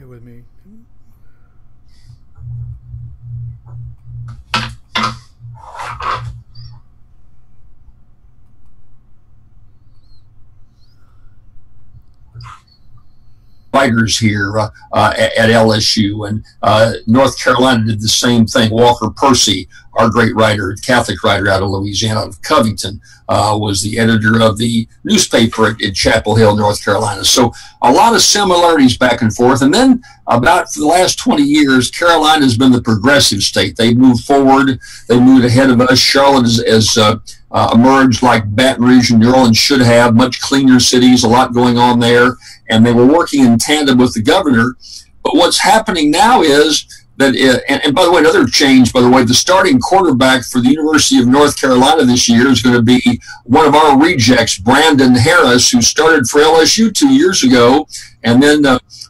Bear with me. Writers here at LSU, and North Carolina did the same thing. Walker Percy, our great writer, Catholic writer out of Louisiana, out of Covington, was the editor of the newspaper at Chapel Hill, North Carolina. So a lot of similarities back and forth. And then about for the last 20 years, Carolina has been the progressive state. They moved forward. They moved ahead of us. Charlotte has emerged like Baton Rouge and New Orleans should have, much cleaner cities, a lot going on there. And they were working in tandem with the governor. But what's happening now is that, and by the way, another change, by the way, the starting quarterback for the University of North Carolina this year is going to be one of our rejects, Brandon Harris, who started for LSU 2 years ago. And then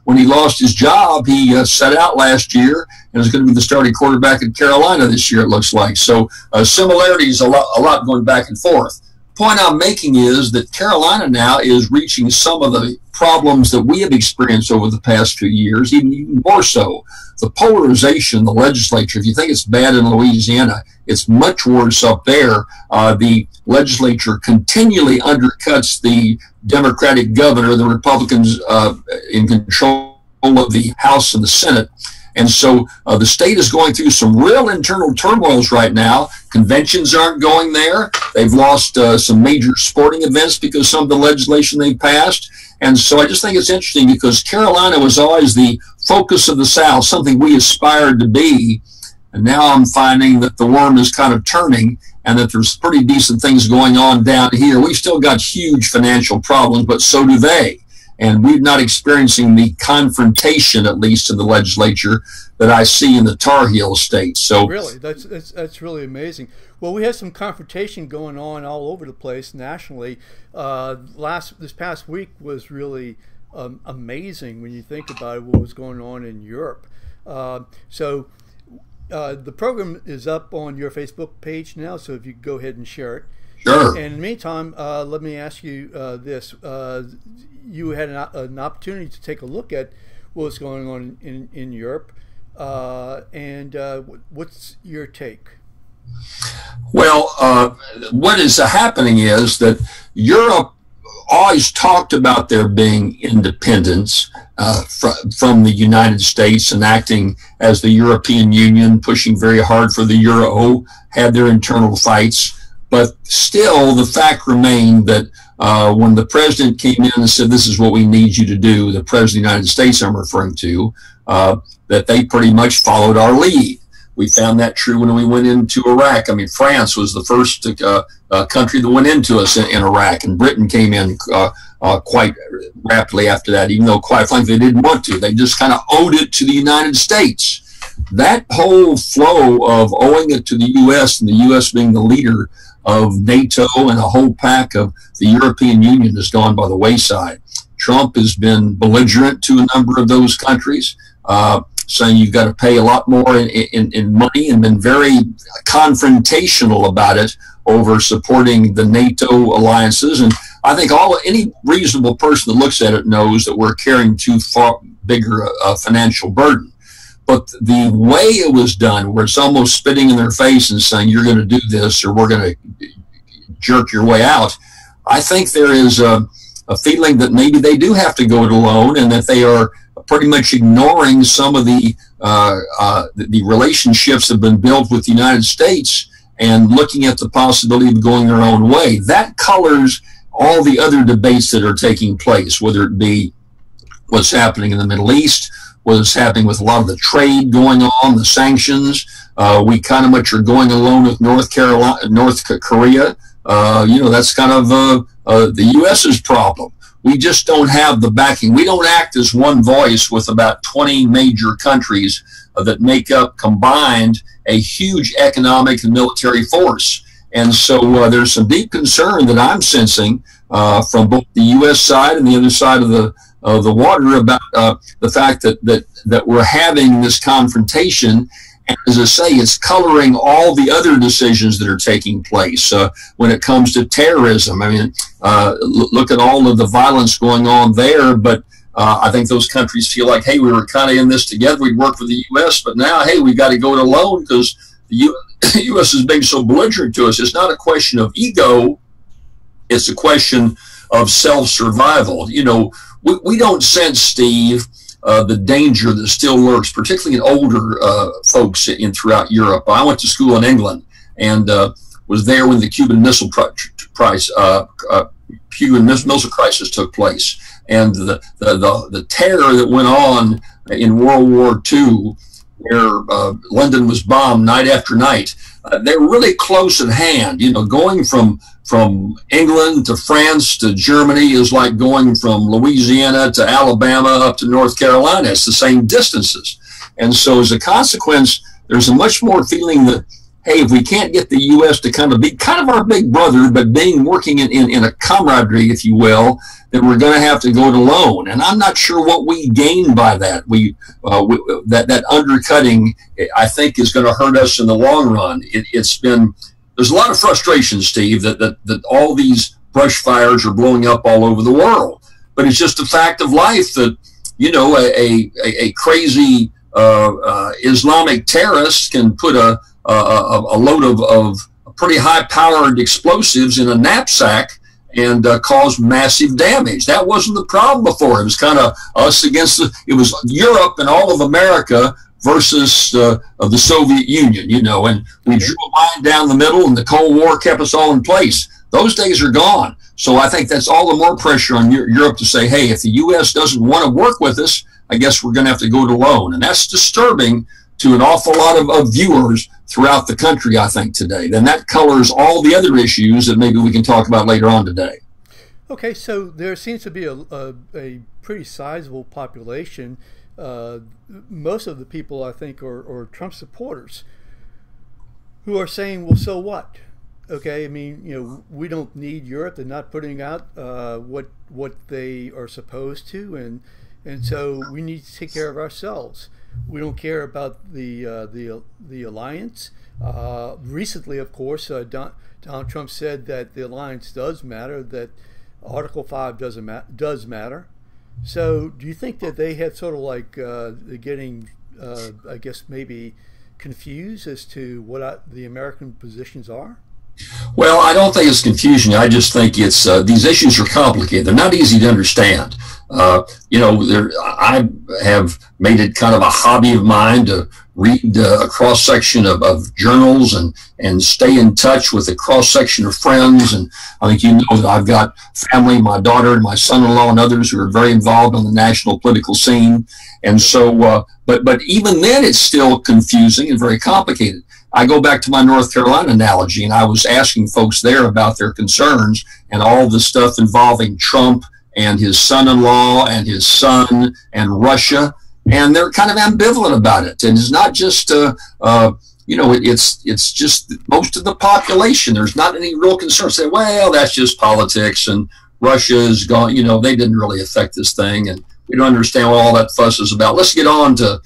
when he lost his job, he sat out last year and is going to be the starting quarterback at Carolina this year, it looks like. So similarities, a lot going back and forth. Point I'm making is that Carolina now is reaching some of the problems that we have experienced over the past few years, even more so. The polarization, the legislature, if you think it's bad in Louisiana, it's much worse up there. The legislature continually undercuts the Democratic governor, the Republicans in control of the House and the Senate. And so the state is going through some real internal turmoils right now. Conventions aren't going there. They've lost some major sporting events because of some of the legislation they passed. And so I just think it's interesting because Carolina was always the focus of the South, something we aspired to be. And now I'm finding that the worm is kind of turning and that there's pretty decent things going on down here. We've still got huge financial problems, but so do they. And we're not experiencing the confrontation, at least in the legislature, that I see in the Tar Heel states. So really, that's really amazing. Well, we had some confrontation going on all over the place nationally. This past week was really amazing when you think about it, what was going on in Europe. So the program is up on your Facebook page now, so if you go ahead and share it. Sure. And in the meantime, let me ask you this. You had an opportunity to take a look at what's going on in Europe. And what's your take? Well, what is happening is that Europe always talked about there being independence from the United States and acting as the European Union, pushing very hard for the euro, had their internal fights. But still, the fact remained that when the president came in and said, this is what we need you to do, the president of the United States I'm referring to, that they pretty much followed our lead. We found that true when we went into Iraq. I mean, France was the first country that went into us in Iraq, and Britain came in quite rapidly after that, even though, quite frankly, they didn't want to. They just kind of owed it to the United States. That whole flow of owing it to the U.S. and the U.S. being the leader of NATO and a whole pack of the European Union has gone by the wayside. Trump has been belligerent to a number of those countries, saying you've got to pay a lot more in money, and been very confrontational about it over supporting the NATO alliances. And I think any reasonable person that looks at it knows that we're carrying too far bigger a financial burden. But the way it was done, where it's almost spitting in their face and saying, you're going to do this or we're going to jerk your way out, I think there is a feeling that maybe they do have to go it alone, and that they are pretty much ignoring some of the relationships that have been built with the United States and looking at the possibility of going their own way. That colors all the other debates that are taking place, whether it be what's happening in the Middle East, what's happening with a lot of the trade going on, the sanctions. We kind of much are going alone with North Korea. That's kind of the U.S.'s problem. We just don't have the backing. We don't act as one voice with about 20 major countries that make up combined a huge economic and military force. And so there's some deep concern that I'm sensing from both the U.S. side and the other side of the water about the fact that we're having this confrontation. And as I say, it's coloring all the other decisions that are taking place when it comes to terrorism. I mean, look at all of the violence going on there, but I think those countries feel like, hey, we were kind of in this together. We'd work for the U.S., but now, hey, we've got to go it alone because the U.S. is being so belligerent to us. It's not a question of ego. It's a question of self-survival. You know, we don't sense, Steve, the danger that still lurks, particularly in older folks throughout Europe. I went to school in England and was there when the Cuban Missile Crisis took place. And the terror that went on in World War II, where London was bombed night after night, they're really close at hand. You know, going from England to France to Germany is like going from Louisiana to Alabama up to North Carolina. It's the same distances. And so as a consequence, there's a much more feeling that, hey, if we can't get the U.S. to kind of be kind of our big brother, but working in a camaraderie, if you will, then we're going to have to go it alone. And I'm not sure what we gain by that. That undercutting, I think, is going to hurt us in the long run. There's a lot of frustration, Steve, that all these brush fires are blowing up all over the world. But it's just a fact of life that, you know, a crazy Islamic terrorist can put a load of pretty high-powered explosives in a knapsack and cause massive damage. That wasn't the problem before. It was kind of us against it was Europe and all of America versus the Soviet Union, you know, and we drew a line down the middle and the Cold War kept us all in place. Those days are gone. So I think that's all the more pressure on Europe to say, hey, if the U.S. doesn't want to work with us, I guess we're going to have to go it alone. And that's disturbing to an awful lot of viewers throughout the country, I think, today. Then that colors all the other issues that maybe we can talk about later on today. Okay, so there seems to be a pretty sizable population. Most of the people, I think, are Trump supporters who are saying, well, so what? Okay, I mean, you know, we don't need Europe. They're not putting out what they are supposed to, and so we need to take care of ourselves. We don't care about the alliance. Recently, of course, Donald Trump said that the alliance does matter, that Article 5 does matter. So do you think that they have sort of like getting, I guess, maybe confused as to what the American positions are? Well, I don't think it's confusion. I just think it's these issues are complicated. They're not easy to understand. You know, I have made it kind of a hobby of mine to read a cross-section of journals and stay in touch with a cross-section of friends. And I think you know that I've got family, my daughter and my son-in-law and others who are very involved on the national political scene. And so, but even then it's still confusing and very complicated. I go back to my North Carolina analogy, and I was asking folks there about their concerns and all the stuff involving Trump and his son-in-law and his son and Russia, and they're kind of ambivalent about it. And it's not just, you know, it's just most of the population. There's not any real concern. Say, well, that's just politics, and Russia is gone. You know, they didn't really affect this thing, and we don't understand what all that fuss is about. Let's get on to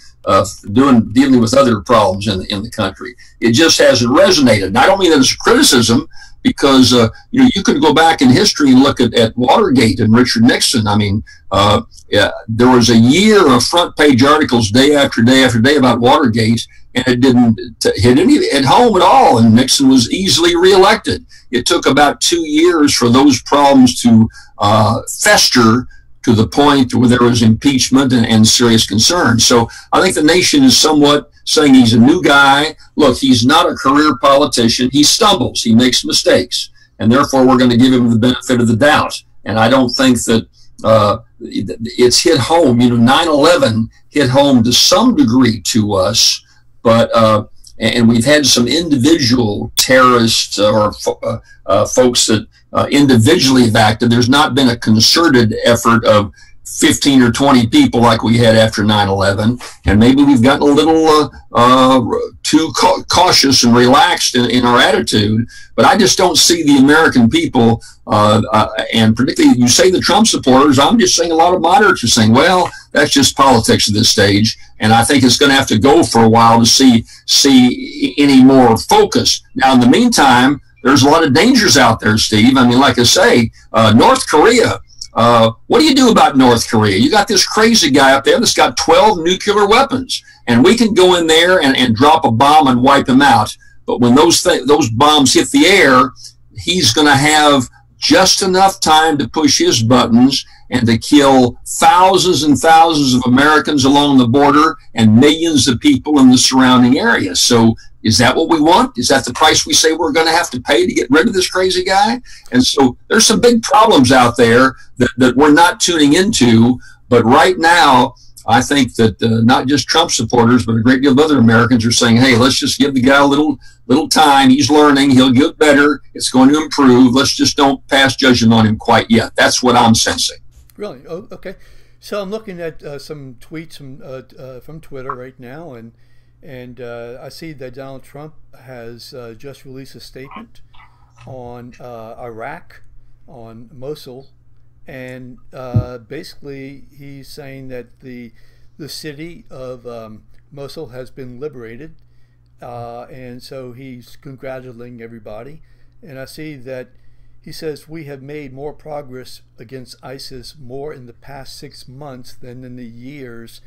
dealing with other problems in the country. It just hasn't resonated. And I don't mean that as a criticism, because you know, you could go back in history and look at Watergate and Richard Nixon. I mean, there was a year of front page articles day after day after day about Watergate, and it didn't hit any at home at all, and Nixon was easily reelected. It took about 2 years for those problems to fester to the point where there was impeachment and serious concern. So I think the nation is somewhat saying he's a new guy. Look, he's not a career politician. He stumbles. He makes mistakes. And therefore, we're going to give him the benefit of the doubt. And I don't think that it's hit home. You know, 9/11 hit home to some degree to us, but and we've had some individual terrorists or folks that individually have acted. There's not been a concerted effort of 15 or 20 people like we had after 9/11, and maybe we've gotten a little too cautious and relaxed in our attitude. But I just don't see the American people, and particularly you say the Trump supporters, I'm just saying a lot of moderates are saying, well, that's just politics at this stage, and I think it's going to have to go for a while to see any more focus. Now, in the meantime, there's a lot of dangers out there, Steve. I mean, like I say, North Korea, what do you do about North Korea? You got this crazy guy up there that's got 12 nuclear weapons, and we can go in there and drop a bomb and wipe him out. But when those bombs hit the air, he's going to have just enough time to push his buttons and to kill thousands and thousands of Americans along the border and millions of people in the surrounding area. So is that what we want? Is that the price we say we're going to have to pay to get rid of this crazy guy? And so there's some big problems out there that we're not tuning into. But right now, I think that not just Trump supporters, but a great deal of other Americans are saying, hey, let's just give the guy a little time. He's learning. He'll get better. It's going to improve. Let's just don't pass judgment on him quite yet. That's what I'm sensing. Really? Oh, okay. So I'm looking at some tweets from Twitter right now, and I see that Donald Trump has just released a statement on Iraq, on Mosul, and basically he's saying that the city of Mosul has been liberated, and so he's congratulating everybody. And I see that he says, we have made more progress against ISIS more in the past 6 months than in the years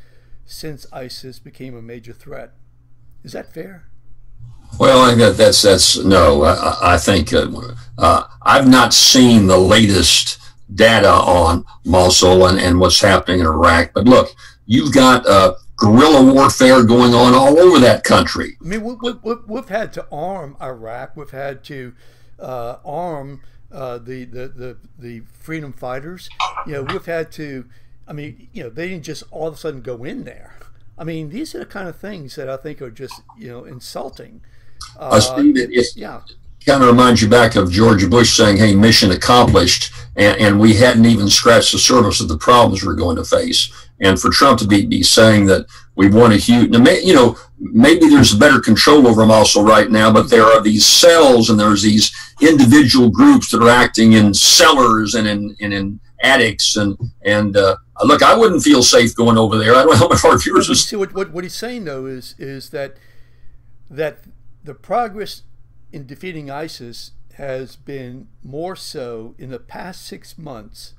since ISIS became a major threat. Is that fair? Well, I think that's no. I think I've not seen the latest data on Mosul and what's happening in Iraq. But look, you've got guerrilla warfare going on all over that country. I mean, we've had to arm Iraq. We've had to arm the freedom fighters. You know, we've had to. I mean, you know, they didn't just all of a sudden go in there. I mean, these are the kind of things that I think are just, you know, insulting. Yeah. Kind of reminds you back of George Bush saying, hey, mission accomplished, and we hadn't even scratched the surface of the problems we're going to face. And for Trump to be saying that we want a huge, you know, maybe there's better control over them also right now, but there are these cells and there's these individual groups that are acting in cellars and in attics, and look, I wouldn't feel safe going over there. I don't know how our viewers would see what he's saying though is that the progress in defeating ISIS has been more so in the past 6 months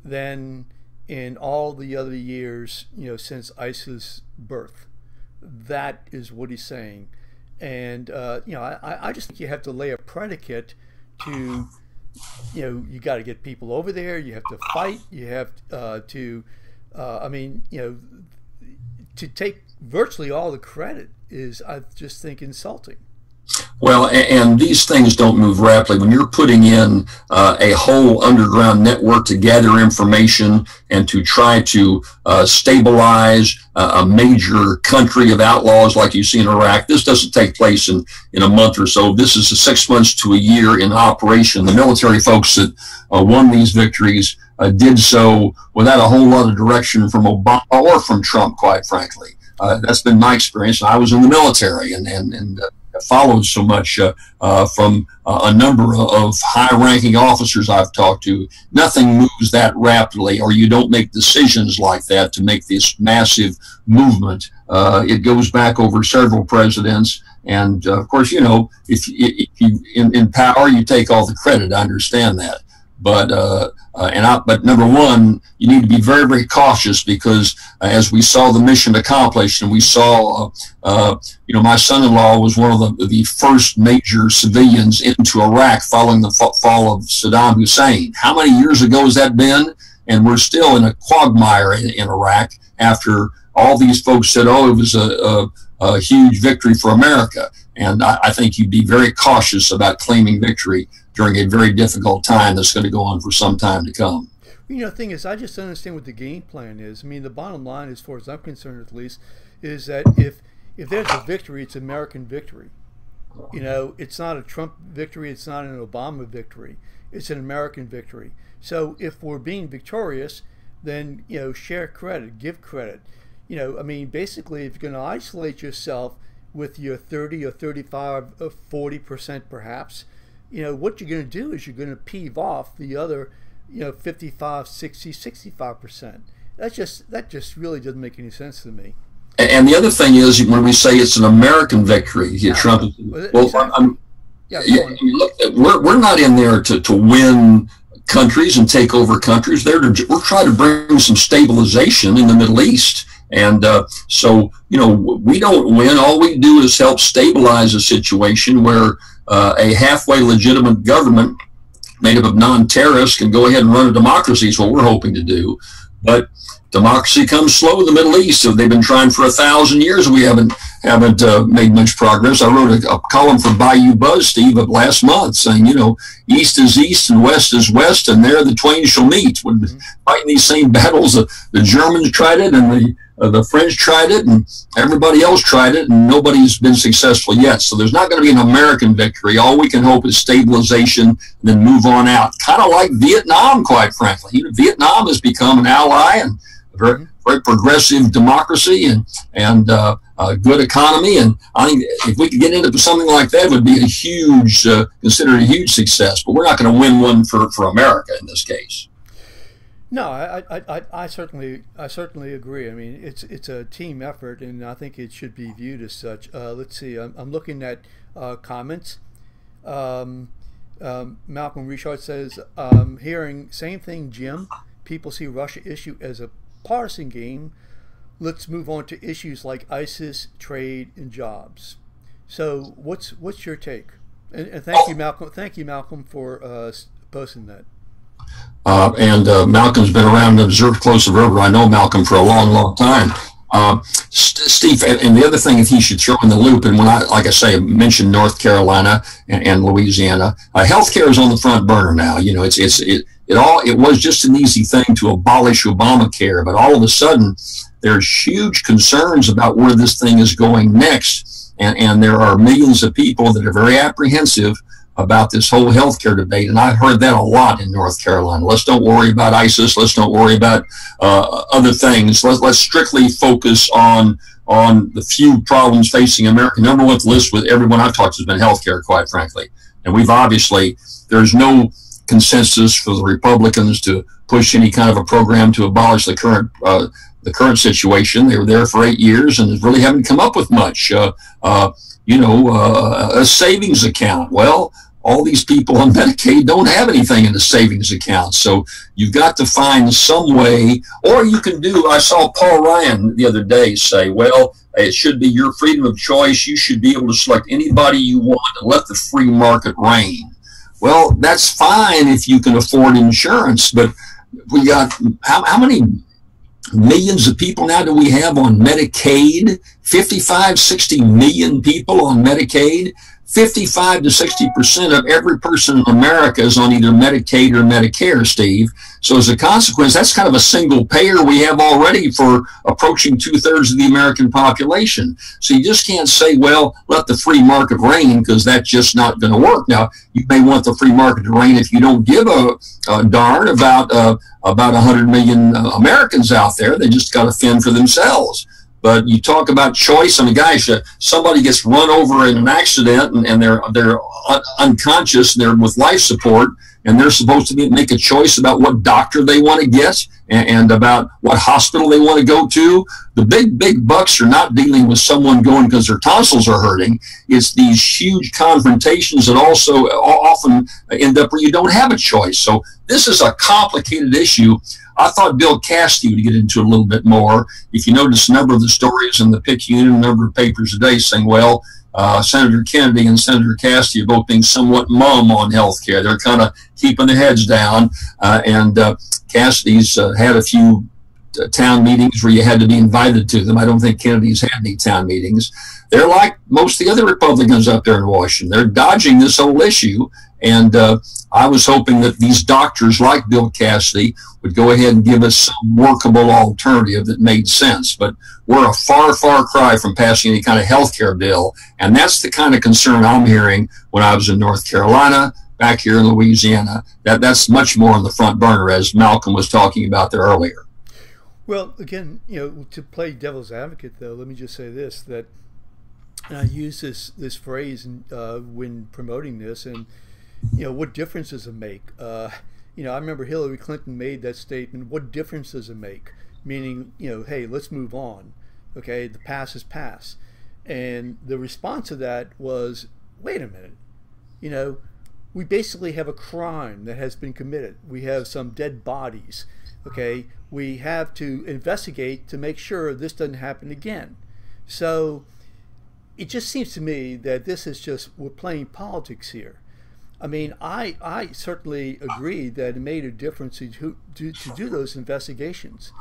than in all the other years, you know, since ISIS' birth. That is what he's saying. And you know, I just think you have to lay a predicate to, you know, you got to get people over there, you have to fight, you have to I mean, you know, to take virtually all the credit is, I just think, insulting. Well, and these things don't move rapidly. When you're putting in a whole underground network to gather information and to try to stabilize a major country of outlaws like you see in Iraq, this doesn't take place in a month or so. This is 6 months to a year in operation. The military folks that won these victories did so without a whole lot of direction from Obama or from Trump, quite frankly. That's been my experience. I was in the military and followed so much from a number of high-ranking officers I've talked to. Nothing moves that rapidly, or you don't make decisions like that to make this massive movement. It goes back over several presidents, and of course, you know, if you in power, you take all the credit. I understand that. But but number one, you need to be very, very cautious because as we saw the mission accomplished, and we saw, you know, my son-in-law was one of the first major civilians into Iraq following the fall of Saddam Hussein. How many years ago has that been? And we're still in a quagmire in Iraq after all these folks said, oh, it was a huge victory for America. And I think you'd be very cautious about claiming victory during a very difficult time that's going to go on for some time to come. You know, the thing is, I just don't understand what the game plan is. I mean, the bottom line, as far as I'm concerned at least, is that if there's a victory, it's American victory. You know, it's not a Trump victory, it's not an Obama victory, it's an American victory. So if we're being victorious, then, you know, share credit, give credit. You know, I mean, basically, if you're going to isolate yourself with your 30 or 35 or 40% perhaps, you know, what you're going to do is you're going to peeve off the other, you know, 55, 60, 65%. That just really doesn't make any sense to me. And the other thing is, when we say it's an American victory, yeah, Trump. Well, exactly. look, we're not in there to win countries and take over countries. We're trying to bring some stabilization in the Middle East. And so, we don't win. All we do is help stabilize a situation where a halfway legitimate government made up of non-terrorists can go ahead and run a democracy is what we're hoping to do. But democracy comes slow in the Middle East. So they've been trying for 1,000 years. We haven't made much progress. I wrote a column for Bayou Buzz, Steve, of last month saying, East is East and West is West, and there the twain shall meet. We're fighting these same battles. The Germans tried it, and the French tried it, and everybody else tried it, and nobody's been successful yet. So there's not going to be an American victory. All we can hope is stabilization and then move on out. Kind of like Vietnam, quite frankly. Vietnam has become an ally and a very, very progressive democracy and a good economy. And I think if we could get into something like that, it would be considered a huge success. But we're not going to win one for America in this case. No, I certainly agree. I mean, it's a team effort, and I think it should be viewed as such. Let's see. I'm looking at comments. Malcolm Richard says, hearing same thing, Jim. People see Russia issue as a partisan game. Let's move on to issues like ISIS, trade, and jobs. So, what's your take? And thank you, Malcolm. Thank you, Malcolm, for posting that. Malcolm's been around and observed close observer. I know Malcolm for a long, long time. Steve, and the other thing that he should throw in the loop, and when like I say, mentioned North Carolina and Louisiana, healthcare is on the front burner now. It was just an easy thing to abolish Obamacare, but all of a sudden there's huge concerns about where this thing is going next, and there are millions of people that are very apprehensive about this whole healthcare debate, and I've heard that a lot in North Carolina. Let's don't worry about ISIS. Let's don't worry about other things. Let's strictly focus on the few problems facing America. Number one on the list with everyone I've talked to has been healthcare, quite frankly. And there's no consensus for the Republicans to push any kind of a program to abolish the current situation. They were there for 8 years and really haven't come up with much. A savings account. Well, all these people on Medicaid don't have anything in the savings account. So you've got to find some way, or you can I saw Paul Ryan the other day say, well, it should be your freedom of choice. You should be able to select anybody you want and let the free market reign. Well, that's fine if you can afford insurance, but we got, how many millions of people now do we have on Medicaid? 55, 60 million people on Medicaid. 55 to 60% of every person in America is on either Medicaid or Medicare, Steve. So as a consequence, that's kind of a single payer we have already for approaching 2/3 of the American population. So you just can't say, well, let the free market reign, because that's just not going to work. Now, you may want the free market to reign if you don't give a darn about 100 million Americans out there. They just got to fend for themselves. But you talk about choice. I mean, guys, somebody gets run over in an accident and they're unconscious, and they're with life support, and they're supposed to make a choice about what doctor they want to get and about what hospital they want to go to. The big bucks are not dealing with someone going because their tonsils are hurting. It's these huge confrontations that also often end up where you don't have a choice. So this is a complicated issue. I thought Bill Cassidy would get into it a little bit more. If you notice, a number of the stories in the Picayune, a number of papers today saying, well, Senator Kennedy and Senator Cassidy are both being somewhat mum on health care. They're kind of keeping their heads down. And Cassidy's had a few town meetings where you had to be invited to them. I don't think Kennedy's had any town meetings. They're like most of the other Republicans up there in Washington. They're dodging this whole issue. And I was hoping that these doctors like Bill Cassidy would go ahead and give us some workable alternative that made sense. But we're a far, far cry from passing any kind of health care bill. And that's the kind of concern I'm hearing when I was in North Carolina, back here in Louisiana. That's much more on the front burner, as Malcolm was talking about there earlier. Well, again, to play devil's advocate, though, let me just say this, that I use this phrase when promoting this, and what difference does it make? I remember Hillary Clinton made that statement, what difference does it make? Meaning, hey, let's move on. Okay, the past is past. And the response to that was, wait a minute, we basically have a crime that has been committed. We have some dead bodies. Okay, we have to investigate to make sure this doesn't happen again. So it just seems to me that this is just, we're playing politics here. I mean, I certainly agree that it made a difference to do those investigations.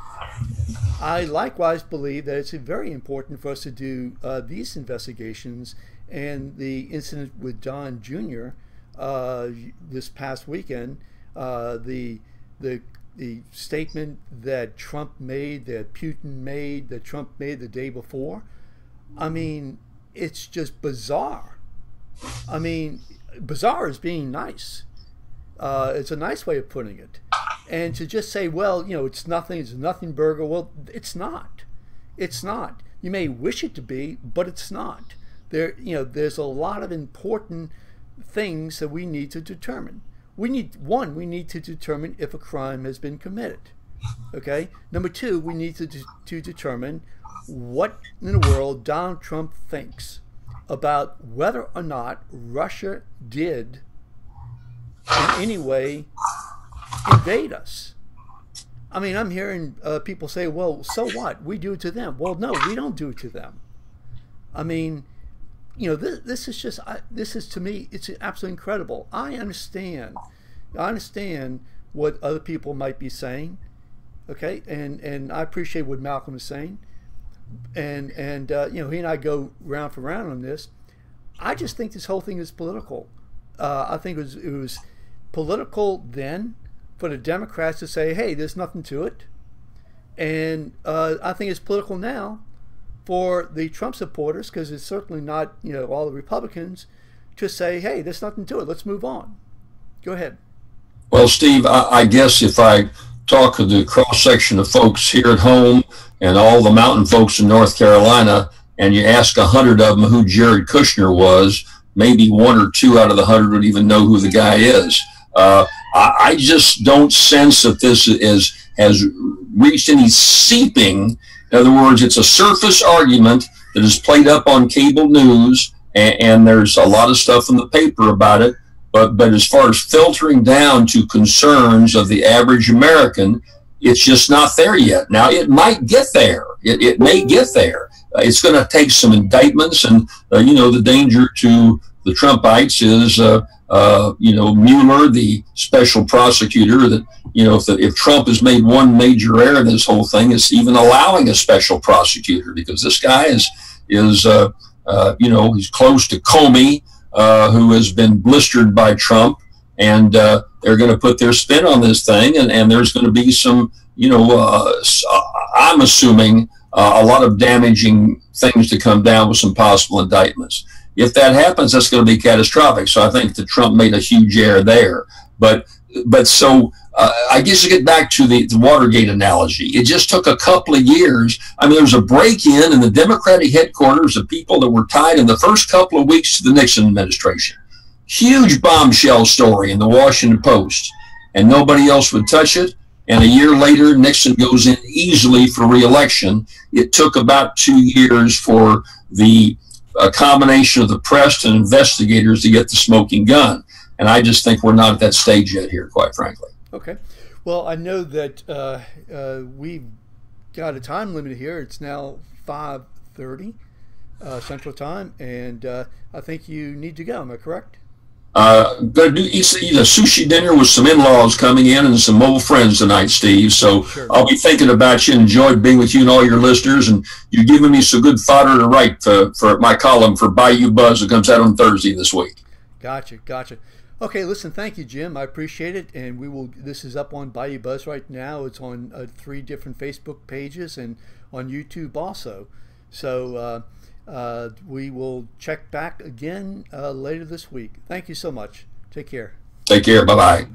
I likewise believe that it's very important for us to do these investigations, and the incident with Don Jr. This past weekend, the statement that Trump made, that Putin made, that Trump made the day before. I mean, it's just bizarre. I mean, bizarre is being nice. It's a nice way of putting it. And to just say, well, you know, it's a nothing burger. Well, it's not. It's not. You may wish it to be, but it's not. There's a lot of important things that we need to determine. We need to determine if a crime has been committed. Okay. Number two, we need to determine what in the world Donald Trump thinks about whether or not Russia did in any way invade us. I mean, I'm hearing people say, well, so what? We do it to them. Well, no, we don't do it to them. I mean, you know, this is just, this is, to me, it's absolutely incredible. I understand what other people might be saying, okay, and I appreciate what Malcolm is saying, and you know, he and I go round for round on this. I just think this whole thing is political. I think it was political then for the Democrats to say, hey, there's nothing to it, and I think it's political now for the Trump supporters, because it's certainly not, you know, all the Republicans, to say, hey, there's nothing to it, let's move on. Go ahead. Well, Steve, I guess if I talk to the cross-section of folks here at home and all the mountain folks in North Carolina, and you ask 100 of them who Jared Kushner was, maybe 1 or 2 out of the 100 would even know who the guy is. I just don't sense that this has reached any seeping. In other words, it's a surface argument that is played up on cable news, and there's a lot of stuff in the paper about it. But as far as filtering down to concerns of the average American, it's just not there yet. Now, it might get there. It may get there. It's going to take some indictments, and you know, the danger to the Trumpites is you know, Mueller, the special prosecutor, that, you know, if Trump has made one major error in this whole thing, it's even allowing a special prosecutor, because this guy is you know, he's close to Comey, who has been blistered by Trump, and they're going to put their spin on this thing, and there's going to be some, you know, I'm assuming a lot of damaging things to come down with some possible indictments. If that happens, that's going to be catastrophic. So I think that Trump made a huge error there. But so I guess to get back to the Watergate analogy, it just took a couple of years. I mean, there was a break-in the Democratic headquarters of people that were tied in the first couple of weeks to the Nixon administration. Huge bombshell story in the Washington Post, and nobody else would touch it. And a year later, Nixon goes in easily for re-election. It took about 2 years for the combination of the press and investigators to get the smoking gun. And I just think we're not at that stage yet here, quite frankly. Okay. Well, I know that we've got a time limit here. It's now 5:30 Central Time, and I think you need to go. Am I correct? Going to eat a sushi dinner with some in-laws coming in and some old friends tonight, Steve. So sure. I'll be thinking about you and enjoyed being with you and all your listeners. And you're giving me some good fodder to write for my column for Bayou Buzz that comes out on Thursday this week. Gotcha. Okay, listen, thank you, Jim. I appreciate it. And we will. This is up on Bayou Buzz right now. It's on 3 different Facebook pages and on YouTube also. So we will check back again later this week. Thank you so much. Take care. Take care. Bye-bye.